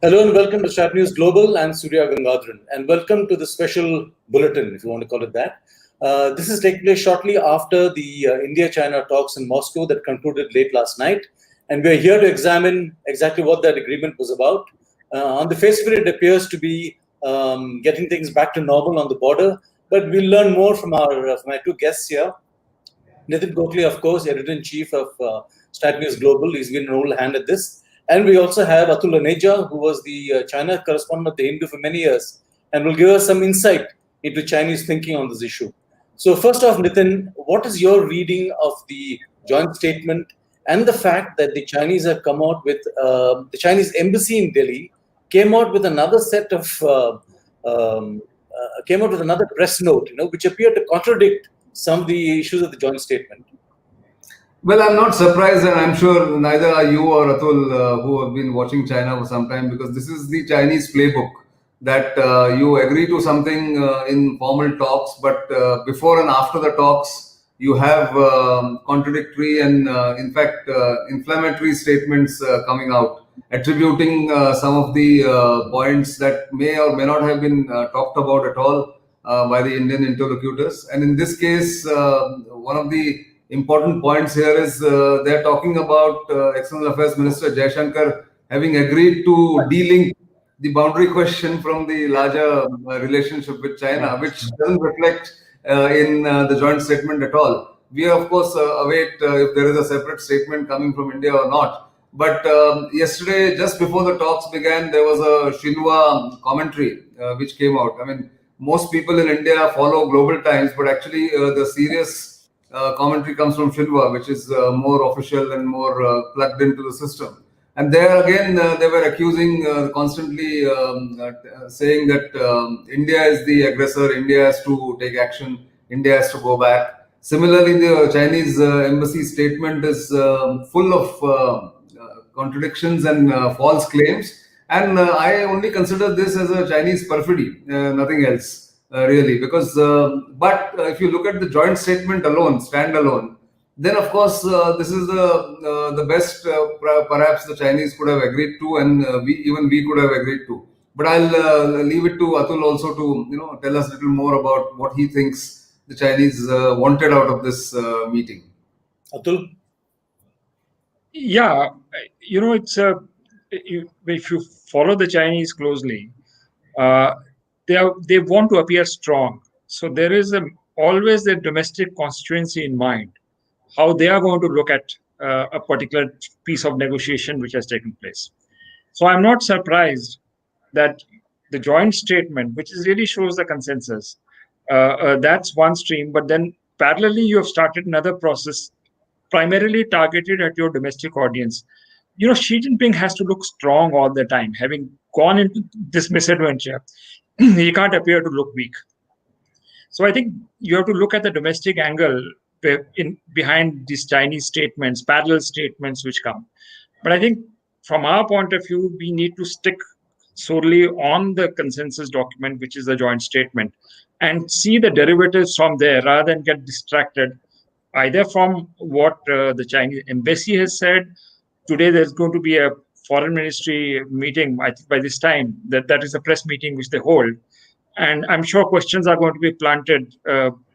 Hello and welcome to Strat News Global. I'm Surya Gangadharan, and welcome to the special bulletin, if you want to call it that. This is taking place shortly after the India-China talks in Moscow that concluded late last night, and we're here to examine exactly what that agreement was about. On the face of it, it appears to be getting things back to normal on the border, but we'll learn more from my two guests here. Nitin Gokhale, of course, editor-in-chief of Strat News Global. He's been an old hand at this. And we also have Atul Aneja, who was the China correspondent of the Hindu for many years, and will give us some insight into Chinese thinking on this issue. So first off, Nitin, what is your reading of the joint statement and the fact that the Chinese have come out with, the Chinese embassy in Delhi came out with another set of, came out with another press note, which appeared to contradict some of the issues of the joint statement? Well, I'm not surprised, and I'm sure neither are you or Atul, who have been watching China for some time, because this is the Chinese playbook that you agree to something in formal talks, but before and after the talks, you have contradictory and, in fact, inflammatory statements coming out, attributing some of the points that may or may not have been talked about at all by the Indian interlocutors. And in this case, one of the important points here is they're talking about External Affairs Minister Jaishankar having agreed to de-link the boundary question from the larger relationship with China, which doesn't reflect in the joint statement at all. We, of course, await if there is a separate statement coming from India or not. But yesterday, just before the talks began, there was a Xinhua commentary which came out. I mean, most people in India follow Global Times, but actually the serious commentary comes from Xinhua, which is more official and more plugged into the system. And there again, they were accusing, constantly saying that India is the aggressor, India has to take action, India has to go back. Similarly, the Chinese embassy statement is full of contradictions and false claims. And I only consider this as a Chinese perfidy, nothing else. Really, because but if you look at the joint statement alone, standalone, then of course this is the best perhaps the Chinese could have agreed to, and we could have agreed to. But I'll leave it to Atul also to tell us a little more about what he thinks the Chinese wanted out of this meeting. Atul? Yeah, it's if you follow the Chinese closely, they want to appear strong. So there is always their domestic constituency in mind, how they are going to look at a particular piece of negotiation which has taken place. So I'm not surprised that the joint statement, which really shows the consensus, that's one stream. But then parallelly, you have started another process primarily targeted at your domestic audience. Xi Jinping has to look strong all the time, having gone into this misadventure. He can't appear to look weak. So I think you have to look at the domestic angle behind these Chinese statements, parallel statements which come. But I think from our point of view, we need to stick solely on the consensus document, which is the joint statement, and see the derivatives from there rather than get distracted either from what the Chinese embassy has said. Today, there's going to be a foreign ministry meeting, I think by this time, that is a press meeting which they hold. And I'm sure questions are going to be planted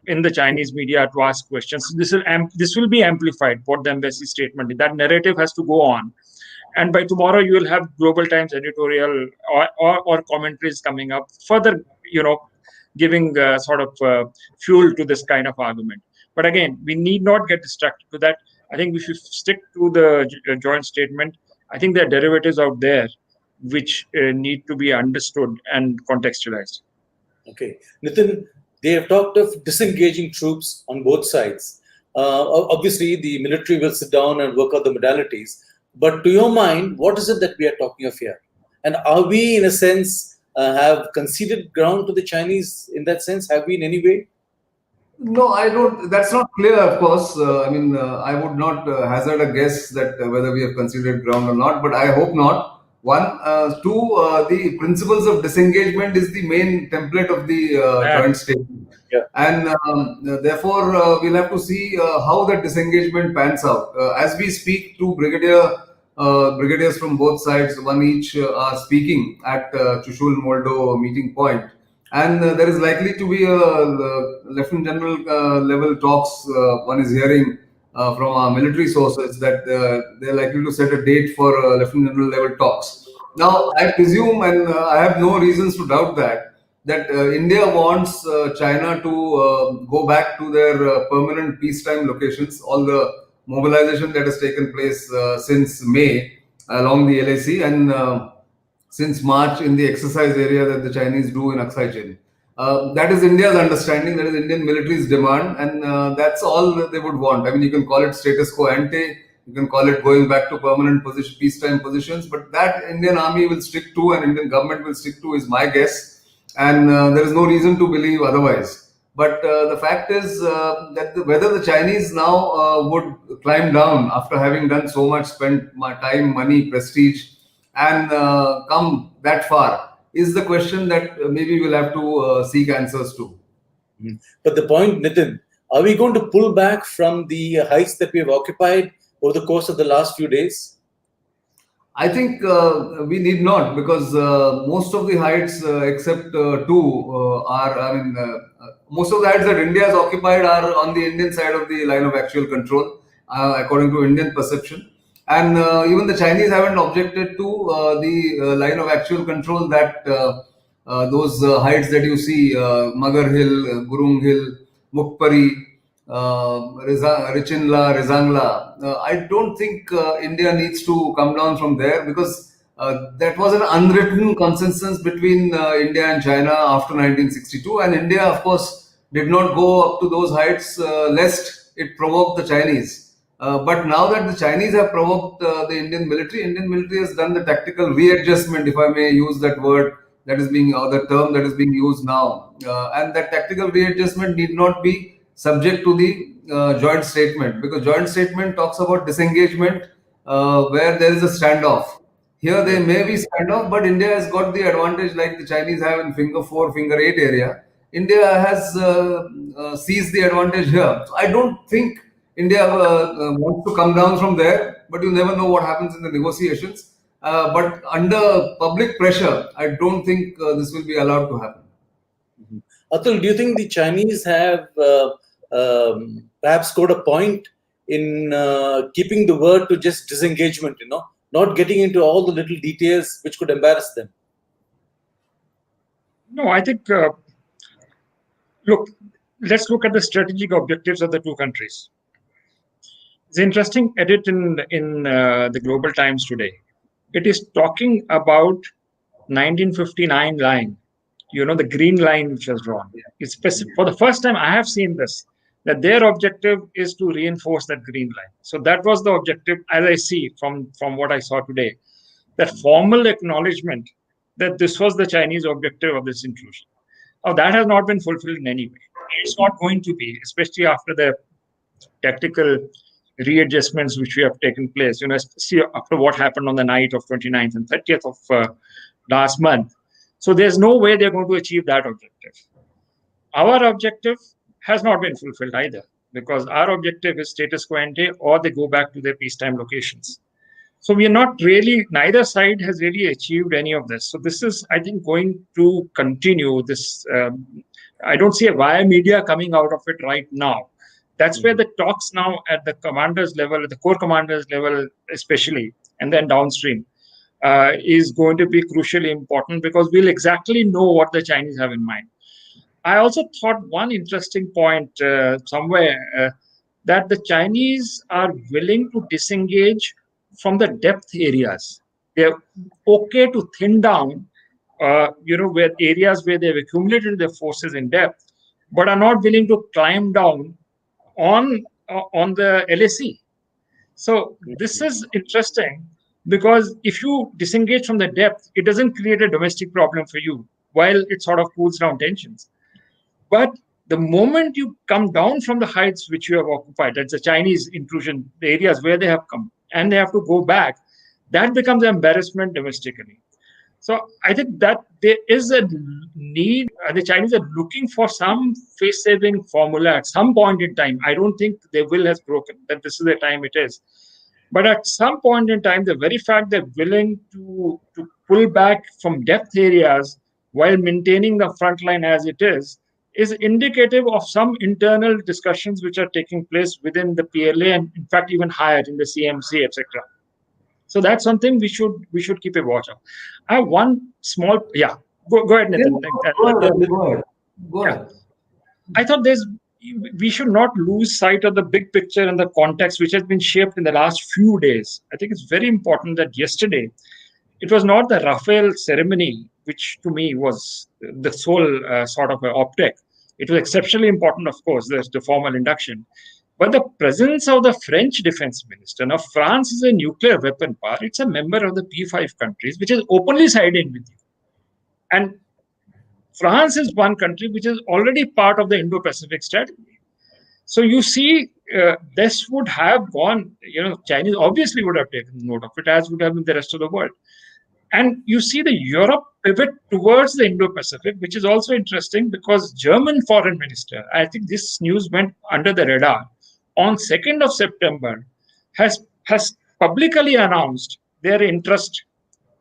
in the Chinese media to ask questions. This will be amplified, what the embassy statement is. That narrative has to go on. And by tomorrow, you will have Global Times editorial or commentaries coming up, further, giving sort of fuel to this kind of argument. But again, we need not get distracted to that. I think we should stick to the joint statement. I think there are derivatives out there which need to be understood and contextualized. Okay. Nitin, they have talked of disengaging troops on both sides. Obviously, the military will sit down and work out the modalities. But to your mind, what is it that we are talking of here? And are we, in a sense, have conceded ground to the Chinese in that sense? Have we in any way? No, I don't. That's not clear, of course. I would not hazard a guess that whether we have conceded ground or not, but I hope not. One. Two, the principles of disengagement is the main template of the joint statement. Yeah. And therefore, we'll have to see how that disengagement pans out. As we speak to Brigadier brigadiers from both sides, one each, are speaking at Chushul Moldo meeting point. And there is likely to be a Lieutenant General level talks. One is hearing from our military sources that they're likely to set a date for Lieutenant General level talks. Now, I presume, and I have no reasons to doubt that India wants China to go back to their permanent peacetime locations. All the mobilization that has taken place since May along the LAC and since March in the exercise area that the Chinese do in Aksai Chin. That is India's understanding, that is Indian military's demand, and that's all that they would want. I mean, you can call it status quo ante, you can call it going back to permanent position, peacetime positions, but that Indian army will stick to and Indian government will stick to is my guess, and there is no reason to believe otherwise. But the fact is that whether the Chinese now would climb down after having done so much, spent my time, money, prestige, and come that far is the question that maybe we'll have to seek answers to. But the point, Nitin, are we going to pull back from the heights that we have occupied over the course of the last few days? I think we need not, because most of the heights, except two, most of the heights that India has occupied are on the Indian side of the line of actual control, according to Indian perception. And even the Chinese haven't objected to the line of actual control that those heights that you see, Magar Hill, Gurung Hill, Mukpari, Richinla, Rizangla. I don't think India needs to come down from there, because that was an unwritten consensus between India and China after 1962. And India, of course, did not go up to those heights lest it provoked the Chinese. But now that the Chinese have provoked the Indian military has done the tactical readjustment, if I may use that word, that is being, or the term that is being used now. And that tactical readjustment need not be subject to the joint statement, because joint statement talks about disengagement where there is a standoff. Here there may be standoff, but India has got the advantage, like the Chinese have in finger 4, finger 8 area. India has seized the advantage here. So I don't think India wants to come down from there, but you never know what happens in the negotiations. But under public pressure, I don't think this will be allowed to happen. Atul, do you think the Chinese have perhaps scored a point in keeping the word to just disengagement, not getting into all the little details which could embarrass them? No, I think, let's look at the strategic objectives of the two countries. It's an interesting edit in the Global Times today. It is talking about 1959 line, the green line which was drawn. It's specific. For the first time, I have seen this, that their objective is to reinforce that green line. So that was the objective, as I see from what I saw today, that formal acknowledgement that this was the Chinese objective of this inclusion. Now, that has not been fulfilled in any way. It's not going to be, especially after the tactical readjustments which we have taken place, especially after what happened on the night of 29th and 30th of last month. So there's no way they're going to achieve that objective. Our objective has not been fulfilled either, because our objective is status quo ante, or they go back to their peacetime locations. So we are not really, neither side has really achieved any of this. So this is, I think, going to continue. This, I don't see a via media coming out of it right now. That's where the talks now at the commanders level, at the corps commanders level especially, and then downstream, is going to be crucially important, because we'll exactly know what the Chinese have in mind. I also thought one interesting point somewhere that the Chinese are willing to disengage from the depth areas. They're okay to thin down, where areas where they've accumulated their forces in depth, but are not willing to climb down on the LAC. So this is interesting, because if you disengage from the depth, it doesn't create a domestic problem for you, while it sort of cools down tensions. But the moment you come down from the heights which you have occupied, that's the Chinese intrusion, the areas where they have come, and they have to go back, that becomes an embarrassment domestically. So I think that there is a need, the Chinese are looking for some face-saving formula at some point in time. I don't think their will has broken, that this is the time it is. But at some point in time, the very fact they're willing to pull back from depth areas while maintaining the front line as it is indicative of some internal discussions which are taking place within the PLA and in fact even higher in the CMC, etc. So that's something we should keep a watch on. I have one small go ahead, Nitin. Go ahead. I thought we should not lose sight of the big picture and the context which has been shaped in the last few days. I think it's very important that yesterday it was not the Rafael ceremony, which to me was the sole sort of optic. It was exceptionally important, of course, there's the formal induction. But the presence of the French defense minister, now France is a nuclear weapon power, it's a member of the P5 countries, which is openly siding with you. And France is one country which is already part of the Indo-Pacific strategy. So you see, this would have gone, Chinese obviously would have taken note of it, as would have been the rest of the world. And you see the Europe pivot towards the Indo-Pacific, which is also interesting because German foreign minister, I think this news went under the radar, on 2nd of September, has publicly announced their interest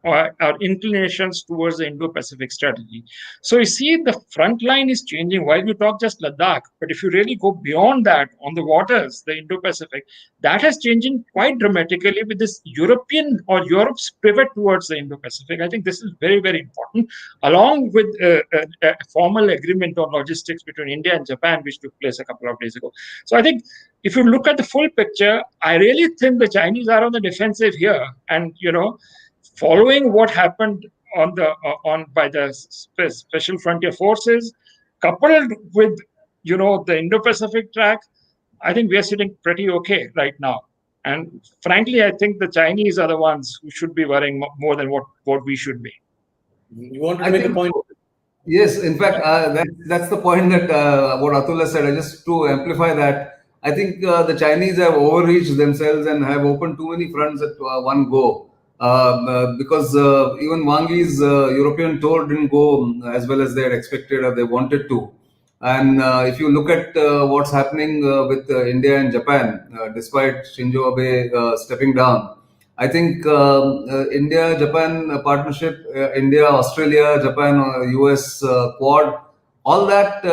or inclinations towards the Indo-Pacific strategy. So you see the front line is changing while you talk just Ladakh, but if you really go beyond that on the waters, the Indo-Pacific, that has changing quite dramatically with this European or Europe's pivot towards the Indo-Pacific. I think this is very, very important, along with a formal agreement on logistics between India and Japan, which took place a couple of days ago. So I think if you look at the full picture, I really think the Chinese are on the defensive here. And, following what happened by the Special Frontier Forces, coupled with the Indo-Pacific track, I think we are sitting pretty okay right now. And frankly, I think the Chinese are the ones who should be worrying more than what we should be. You want to make a point? Yes, in fact, that's the point that what Atul has said. Just to amplify that, I think the Chinese have overreached themselves and have opened too many fronts at one go. Because even Wang Yi's European tour didn't go as well as they had expected or they wanted to. And if you look at what's happening with India and Japan, despite Shinzo Abe stepping down, I think India-Japan partnership, India-Australia, Japan-US Quad, all that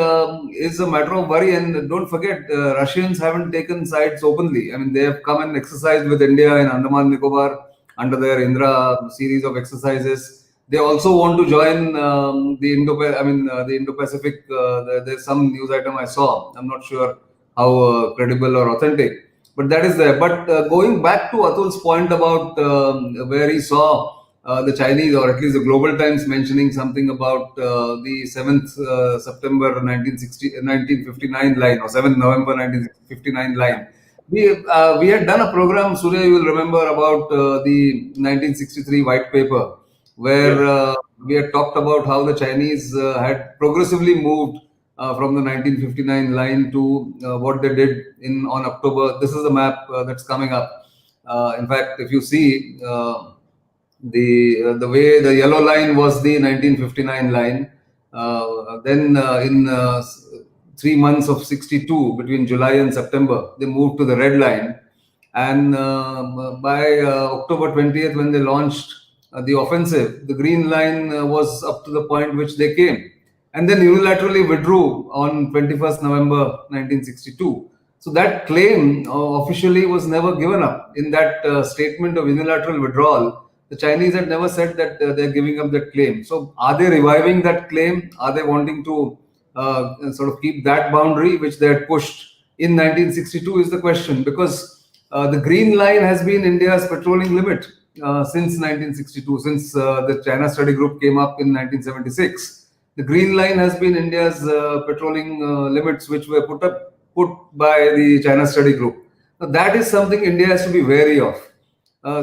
is a matter of worry. And don't forget, Russians haven't taken sides openly. I mean, they have come and exercised with India in Andaman Nicobar under their Indra series of exercises. They also want to join the Indo-Pacific. There's some news item I saw. I'm not sure how credible or authentic, but that is there. But going back to Atul's point about where he saw the Chinese, or at least the Global Times, mentioning something about the 7th September 1959 line, or 7th November 1959 line. We had done a program, Surya, you will remember, about the 1963 white paper, where we had talked about how the Chinese had progressively moved from the 1959 line to what they did on October. This is the map that's coming up. In fact, if you see the way the yellow line was the 1959 line, then in 3 months of 62, between July and September, they moved to the red line. And by October 20th, when they launched the offensive, the green line was up to the point which they came. And then unilaterally withdrew on 21st November 1962. So that claim officially was never given up. In that statement of unilateral withdrawal, the Chinese had never said that they're giving up that claim. So are they reviving that claim? Are they wanting to sort of keep that boundary which they had pushed in 1962 is the question, because the green line has been India's patrolling limit since 1962, since the China Study Group came up in 1976. The green line has been India's patrolling limits, which were put by the China Study Group. Now, that is something India has to be wary of.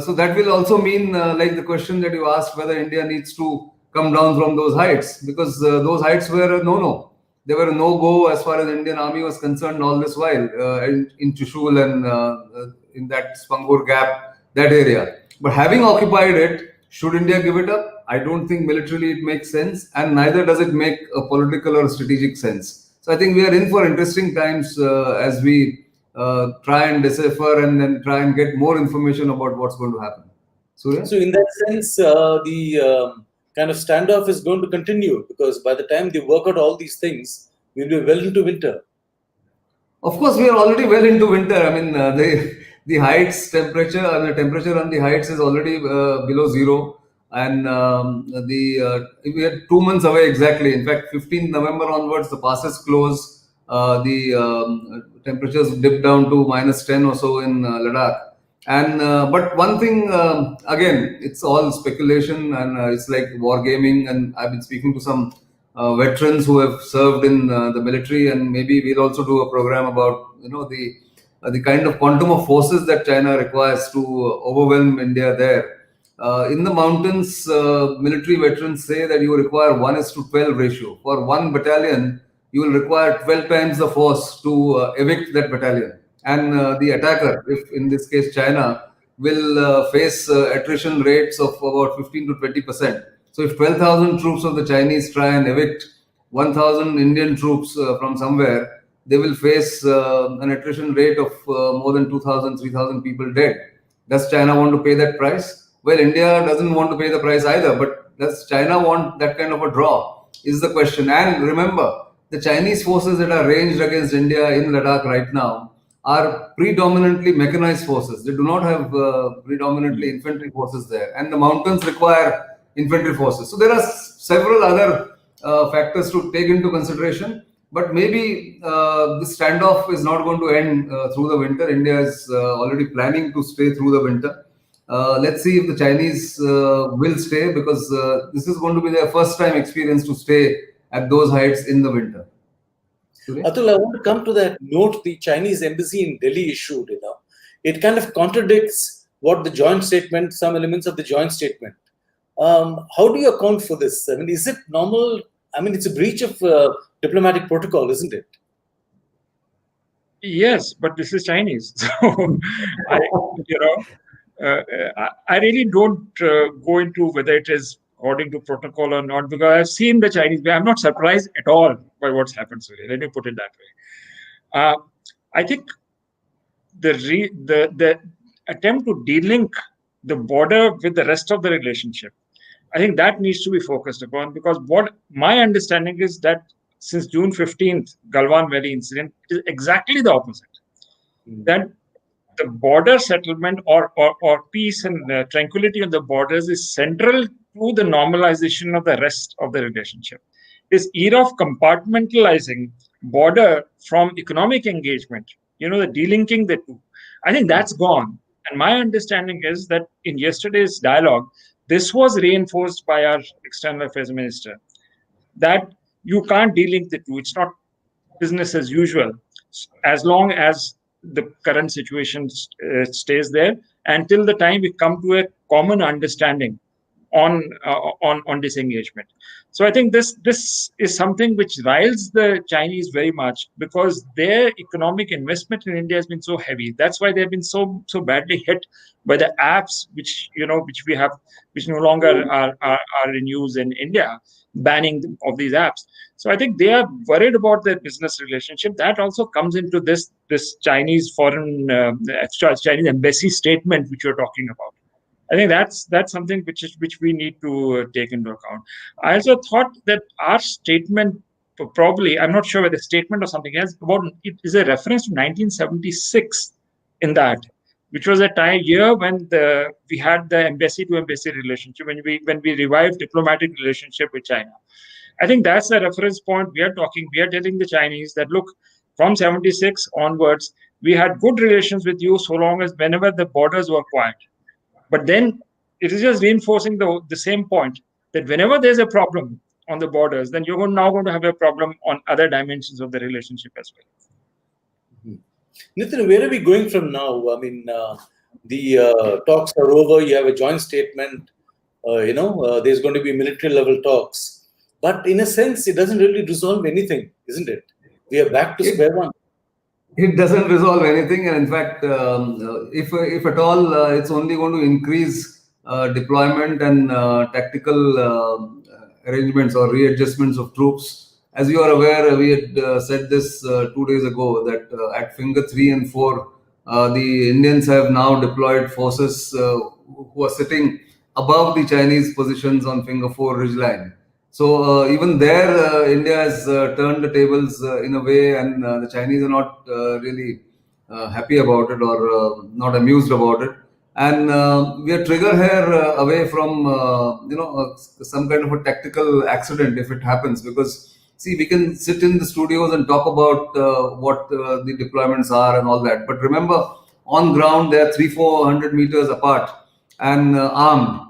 So that will also mean, like the question that you asked, whether India needs to come down from those heights, because those heights were a no-no. They were a no-go as far as Indian Army was concerned all this while in Chushul and in that Spangur Gap, that area. But having occupied it, should India give it up? I don't think militarily it makes sense, and neither does it make a political or strategic sense. So I think we are in for interesting times as we try and decipher and then try and get more information about what's going to happen. Surya? So in that sense, the kind of standoff is going to continue, because by the time they work out all these things, we'll be well into winter. Of course, we are already well into winter. I mean, the heights temperature, the temperature on the heights is already below zero, and we are 2 months away exactly. In fact, 15th November onwards, the passes close. The temperatures dip down to -10 or so in Ladakh. And but one thing, again, it's all speculation, and it's like wargaming. And I've been speaking to some veterans who have served in the military, and maybe we'll also do a program about the kind of quantum of forces that China requires to overwhelm India there. In the mountains, military veterans say that you require 1:12 ratio. For one battalion, you will require 12 times the force to evict that battalion. And the attacker, if in this case China, will face attrition rates of about 15 to 20%. So if 12,000 troops of the Chinese try and evict 1,000 Indian troops from somewhere, they will face an attrition rate of more than 2,000, 3,000 people dead. Does China want to pay that price? Well, India doesn't want to pay the price either, but does China want that kind of a draw is the question. And remember, the Chinese forces that are ranged against India in Ladakh right now are predominantly mechanized forces. They do not have predominantly infantry forces there. And the mountains require infantry forces. So there are several other factors to take into consideration. But maybe this standoff is not going to end through the winter. India is already planning to stay through the winter. Let's see if the Chinese will stay, because this is going to be their first time experience to stay at those heights in the winter. Atul, I want to come to that note the Chinese embassy in Delhi issued. It kind of contradicts what the joint statement, some elements of the joint statement. How do you account for this? I mean, is it normal? I mean, it's a breach of diplomatic protocol, isn't it? Yes, but this is Chinese. So, I really don't go into whether it is according to protocol or not, because I've seen the Chinese. I'm not surprised at all by what's happened. So let me put it that way. I think the attempt to delink the border with the rest of the relationship, I think that needs to be focused upon, because what my understanding is that since June 15th, Galwan Valley incident is exactly the opposite. That the border settlement or peace and tranquility on the borders is central to the normalization of the rest of the relationship. This era of compartmentalizing border from economic engagement, the delinking the two, I think that's gone. And my understanding is that in yesterday's dialogue, this was reinforced by our External Affairs Minister, that you can't delink the two. It's not business as usual, as long as the current situation stays there, until the time we come to a common understanding on disengagement. So I think this is something which riles the Chinese very much, because their economic investment in India has been so heavy. That's why they've been so badly hit by the apps which no longer are in use in India, banning of these apps. So I think they are worried about their business relationship. That also comes into this Chinese Chinese embassy statement which you're talking about. I think that's something which we need to take into account. I also thought that our statement, probably, I'm not sure whether statement or something else, it is a reference to 1976 in that, which was a year when we had the embassy to embassy relationship, when we revived diplomatic relationship with China. I think that's the reference point. We are telling the Chinese that, look, from 76 onwards, we had good relations with you so long as whenever the borders were quiet. But then it is just reinforcing the same point, that whenever there's a problem on the borders, then you're now going to have a problem on other dimensions of the relationship as well. Nitin, where are we going from now? I mean, the talks are over. You have a joint statement. There's going to be military level talks. But in a sense, it doesn't really resolve anything, isn't it? We are back to square one. It doesn't resolve anything, and in fact, if at all, it's only going to increase deployment and tactical arrangements or readjustments of troops As you are aware, we had said this 2 days ago that at finger 3 and 4, the Indians have now deployed forces who are sitting above the Chinese positions on finger 4 ridgeline. So even there, India has turned the tables in a way, and the Chinese are not really happy about it or not amused about it. And we are trigger here away from some kind of a tactical accident if it happens, because see, we can sit in the studios and talk about what the deployments are and all that, but remember, on ground they are 300-400 meters apart and armed,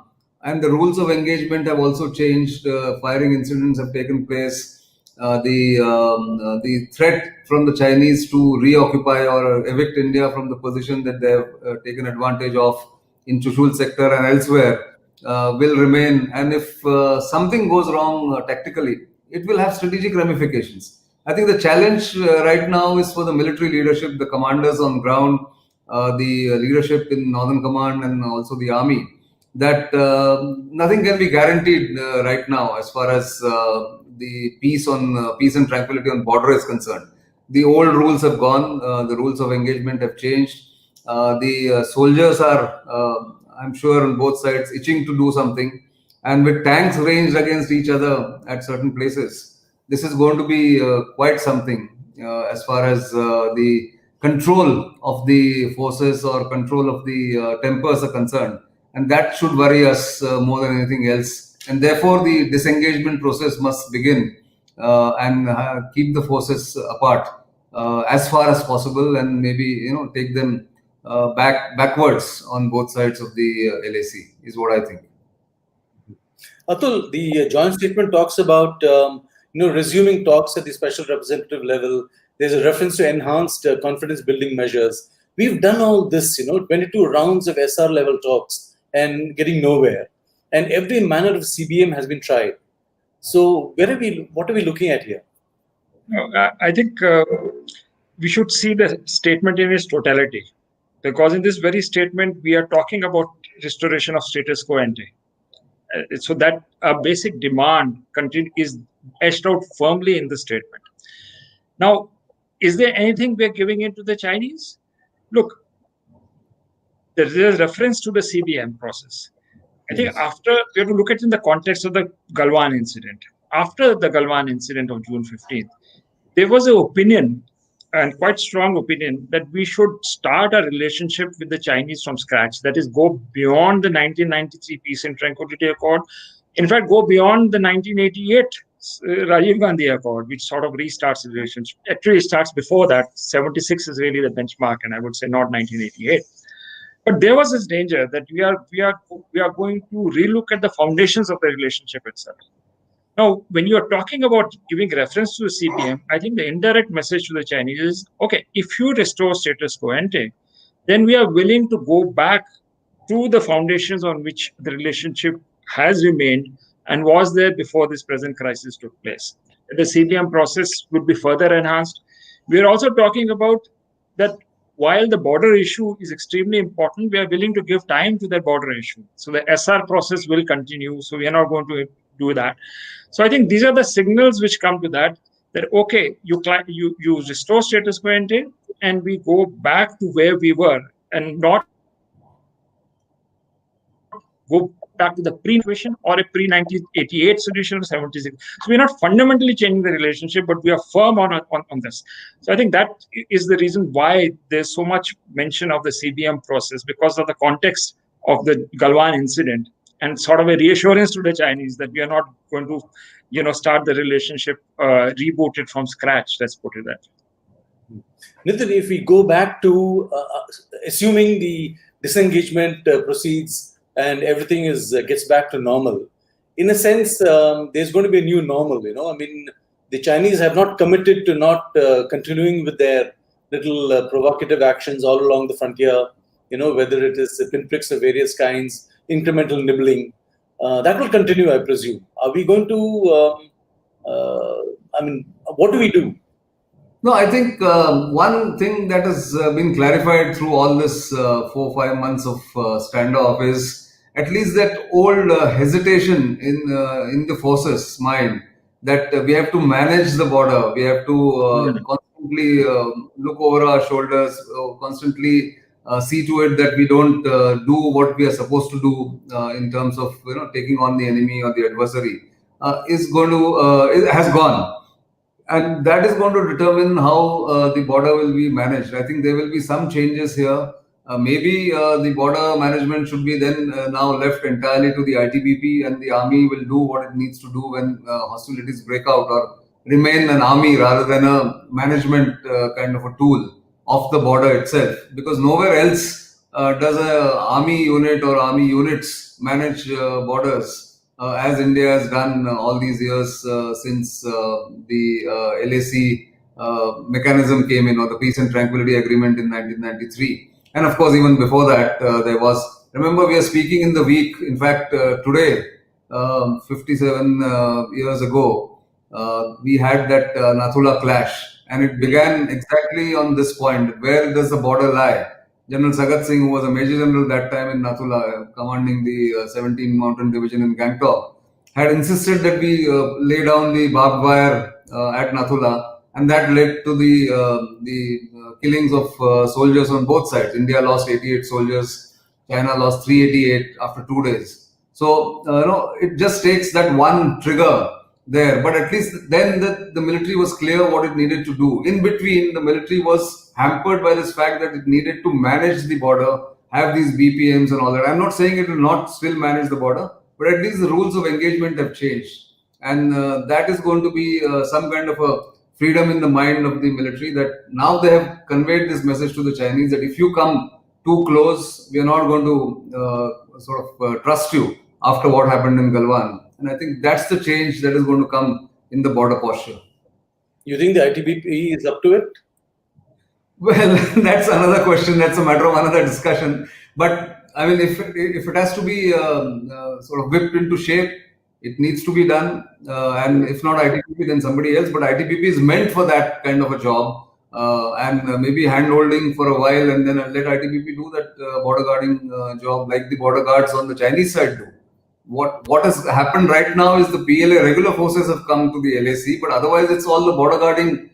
and the rules of engagement have also changed. Firing incidents have taken place. The threat from the Chinese to reoccupy or evict India from the position that they have taken advantage of in Chushul sector and elsewhere will remain. And if something goes wrong tactically, it will have strategic ramifications. I think the challenge right now is for the military leadership, the commanders on ground, the leadership in Northern Command and also the army, that nothing can be guaranteed right now as far as the peace and tranquility on border is concerned. The old rules have gone. The rules of engagement have changed. The soldiers are, I'm sure, on both sides itching to do something. And with tanks ranged against each other at certain places, this is going to be quite something as far as the control of the forces or control of the tempers are concerned. And that should worry us more than anything else. And therefore, the disengagement process must begin and keep the forces apart as far as possible, and maybe take them backwards on both sides of the LAC is what I think. Atul, the joint statement talks about resuming talks at the special representative level. There's a reference to enhanced confidence building measures. We've done all this, 22 rounds of SR level talks and getting nowhere. And every manner of CBM has been tried. So what are we looking at here? I think we should see the statement in its totality, because in this very statement, we are talking about restoration of status quo ante. So that a basic demand is etched out firmly in the statement. Now, is there anything we're giving in to the Chinese? Look, there is a reference to the CBM process. I think after, we have to look at it in the context of the Galwan incident. After the Galwan incident of June 15th, there was an opinion, and quite strong opinion, that we should start a relationship with the Chinese from scratch. That is, go beyond the 1993 Peace and Tranquility Accord. In fact, go beyond the 1988 Rajiv Gandhi Accord, which sort of restarts the relationship. Actually, it starts before that. 76 is really the benchmark, and I would say not 1988. But there was this danger that we are going to relook at the foundations of the relationship itself. Now, when you are talking about giving reference to the CBM, I think the indirect message to the Chinese is, okay, if you restore status quo ante, then we are willing to go back to the foundations on which the relationship has remained and was there before this present crisis took place. The CBM process would be further enhanced. We are also talking about that while the border issue is extremely important, we are willing to give time to that border issue. So the SR process will continue. So we are not going to do that. So I think these are the signals which come to that okay, you restore status quo ante and we go back to where we were and not go back to the pre-situation or a pre-1988 solution or 76. So we're not fundamentally changing the relationship, but we are firm on this. So I think that is the reason why there's so much mention of the CBM process, because of the context of the Galwan incident and sort of a reassurance to the Chinese that we are not going to, start the relationship, reboot it from scratch. Let's put it that way. Nitin, if we go back to assuming the disengagement proceeds and everything gets back to normal, in a sense, there's going to be a new normal. I mean, the Chinese have not committed to not continuing with their little provocative actions all along the frontier. Whether it is pinpricks of various kinds, incremental nibbling, that will continue, I presume. Are we going to? What do we do? No, I think one thing that has been clarified through all this 4-5 months of standoff is at least that old hesitation in the forces' mind that we have to manage the border. We have to constantly look over our shoulders, constantly see to it that we don't do what we are supposed to do in terms of taking on the enemy or the adversary. Is going to it has gone, and that is going to determine how the border will be managed. I think there will be some changes here. Maybe the border management should be then now left entirely to the ITBP, and the army will do what it needs to do when hostilities break out, or remain an army rather than a management kind of a tool of the border itself. Because nowhere else does a army unit or army units manage borders as India has done all these years since the LAC mechanism came in, or the Peace and Tranquility Agreement in 1993. And of course, even before that, there was. Remember, we are speaking in the week. In fact, today, 57 years ago, we had that Nathula clash, and it began exactly on this point: where does the border lie? General Sagat Singh, who was a major general that time in Nathula, commanding the 17 Mountain Division in Gangtok, had insisted that we lay down the barbed wire at Nathula, and that led to the killings of soldiers on both sides. India lost 88 soldiers, China lost 388 after 2 days. So it just takes that one trigger there, but at least then the military was clear what it needed to do. In between, the military was hampered by this fact that it needed to manage the border, have these BPMs and all that. I'm not saying it will not still manage the border, but at least the rules of engagement have changed, and that is going to be some kind of a freedom in the mind of the military, that now they have conveyed this message to the Chinese that if you come too close, we are not going to trust you after what happened in Galwan. And I think that's the change that is going to come in the border posture. You think the ITBP is up to it? Well, that's another question. That's a matter of another discussion. But I mean, if it has to be sort of whipped into shape, it needs to be done. And if not ITBP, then somebody else. But ITBP is meant for that kind of a job. And maybe hand-holding for a while, and then let ITBP do that border guarding job like the border guards on the Chinese side do. What has happened right now is the PLA regular forces have come to the LAC, but otherwise it's all the border guarding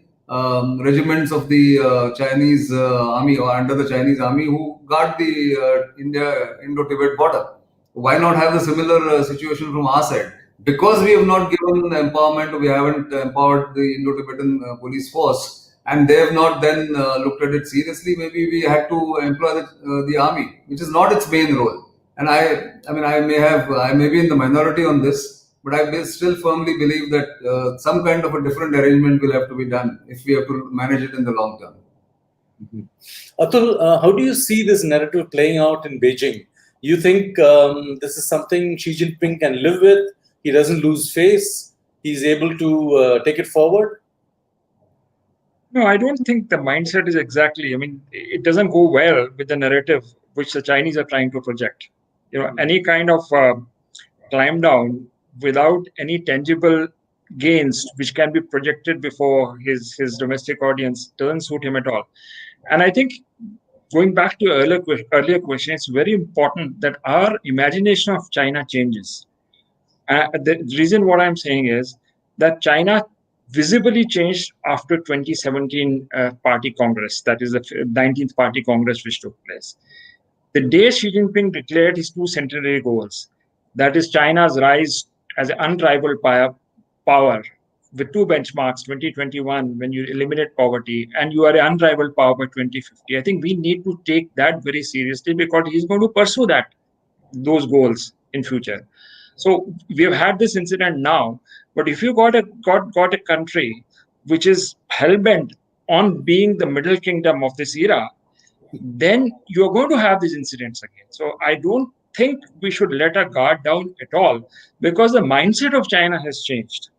regiments of the Chinese army, or under the Chinese army, who guard the Indo-Tibet border. Why not have a similar situation from our side? Because we have not given empowerment, we haven't empowered the Indo-Tibetan police force, and they have not then looked at it seriously. Maybe we had to employ the army, which is not its main role. And I may be in the minority on this, but I still firmly believe that some kind of a different arrangement will have to be done if we have to manage it in the long term. Mm-hmm. Atul, how do you see this narrative playing out in Beijing? You think this is something Xi Jinping can live with? He doesn't lose face? He's able to take it forward? No, I don't think the mindset is exactly. I mean, it doesn't go well with the narrative which the Chinese are trying to project. Any kind of climb down without any tangible gains which can be projected before his domestic audience doesn't suit him at all. And I think, going back to your earlier question, it's very important that our imagination of China changes. The reason what I'm saying is that China visibly changed after 2017 Party Congress, that is the 19th Party Congress which took place. The day Xi Jinping declared his two centenary goals, that is China's rise as an unrivaled power with two benchmarks, 2021, when you eliminate poverty, and you are an unrivaled power by 2050. I think we need to take that very seriously, because he's going to pursue those goals in future. So we have had this incident now, but if you got a country which is hell-bent on being the middle kingdom of this era, then you're going to have these incidents again. So I don't think we should let our guard down at all, because the mindset of China has changed,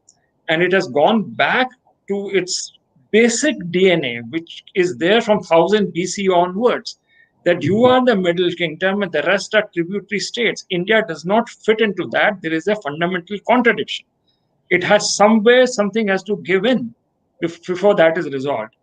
and it has gone back to its basic DNA, which is there from 1000 BC onwards, that you are the middle kingdom and the rest are tributary states. India does not fit into that. There is a fundamental contradiction. It has something has to give in before that is resolved.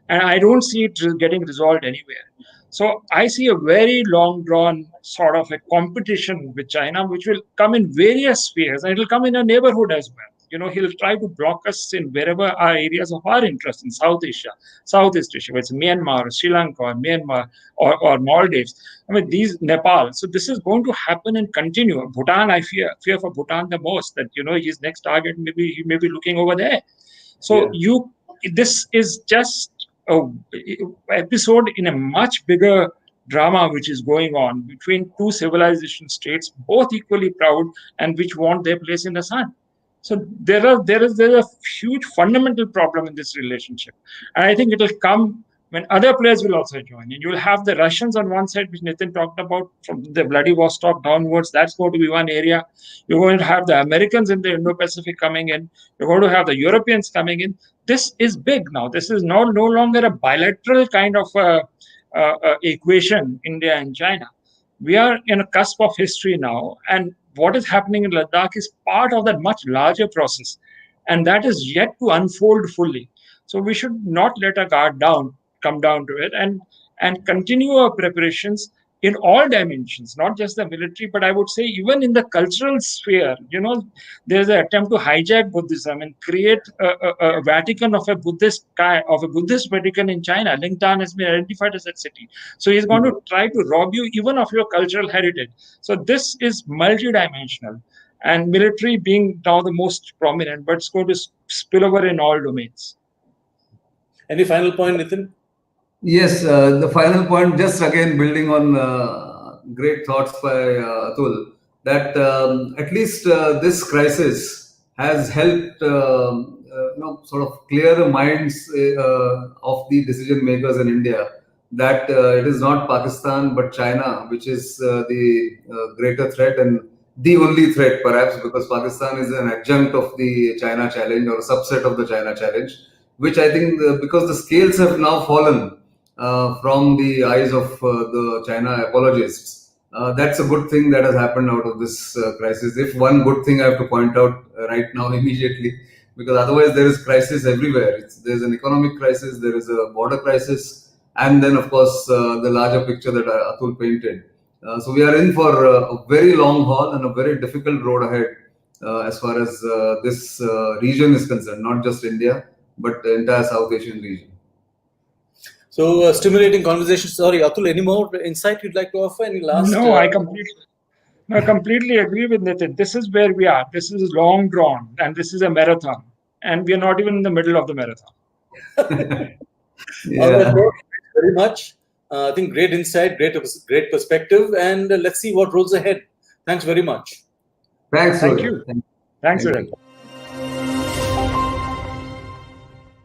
And I don't see it getting resolved anywhere. So I see a very long drawn sort of a competition with China, which will come in various spheres, and it will come in a neighborhood as well. he'll try to block us in wherever our areas of our interest in South Asia, Southeast Asia, whether it's Myanmar, Sri Lanka, or Myanmar, or Maldives. I mean, these Nepal. So this is going to happen and continue. Bhutan, I fear for Bhutan the most, that his next target he may be looking over there. So this is just a episode in a much bigger drama which is going on between two civilization states, both equally proud and which want their place in the sun. So there is a huge fundamental problem in this relationship, and I think it will come when other players will also join. And you will have the Russians on one side, which Nitin talked about, from the Vladivostok downwards. That's going to be one area. You're going to have the Americans in the Indo-Pacific coming in. You're going to have the Europeans coming in. This is big now. This is no longer a bilateral kind of equation, India and China. We are in a cusp of history now, and what is happening in Ladakh is part of that much larger process, and that is yet to unfold fully. So we should not let our guard come down to it, and continue our preparations in all dimensions, not just the military, but I would say even in the cultural sphere. There's an attempt to hijack Buddhism and create a Vatican of a Buddhist Vatican in China. Lingtan has been identified as that city. So he's going to try to rob you even of your cultural heritage. So this is multidimensional, and military being now the most prominent, but it's going to spill over in all domains. Any final point, Nitin? Yes, the final point, just again building on great thoughts by Atul, that at least this crisis has helped sort of clear the minds of the decision makers in India, that it is not Pakistan but China which is the greater threat, and the only threat perhaps, because Pakistan is an adjunct of the China challenge, or a subset of the China challenge, which I think because the scales have now fallen from the eyes of the China apologists, that's a good thing that has happened out of this crisis. If one good thing I have to point out right now immediately, because otherwise there is crisis everywhere. There's an economic crisis, there is a border crisis, and then of course the larger picture that Atul painted. So we are in for a very long haul and a very difficult road ahead as far as this region is concerned, not just India, but the entire South Asian region. So stimulating conversation. Sorry, Atul, any more insight you'd like to offer? Any last? No, I completely agree with Nitin. This is where we are. This is long drawn, and this is a marathon, and we are not even in the middle of the marathon. Yeah. Very much. I think great insight, great perspective, and let's see what rolls ahead. Thanks very much. Thanks. Thank you. Thanks, Suraj.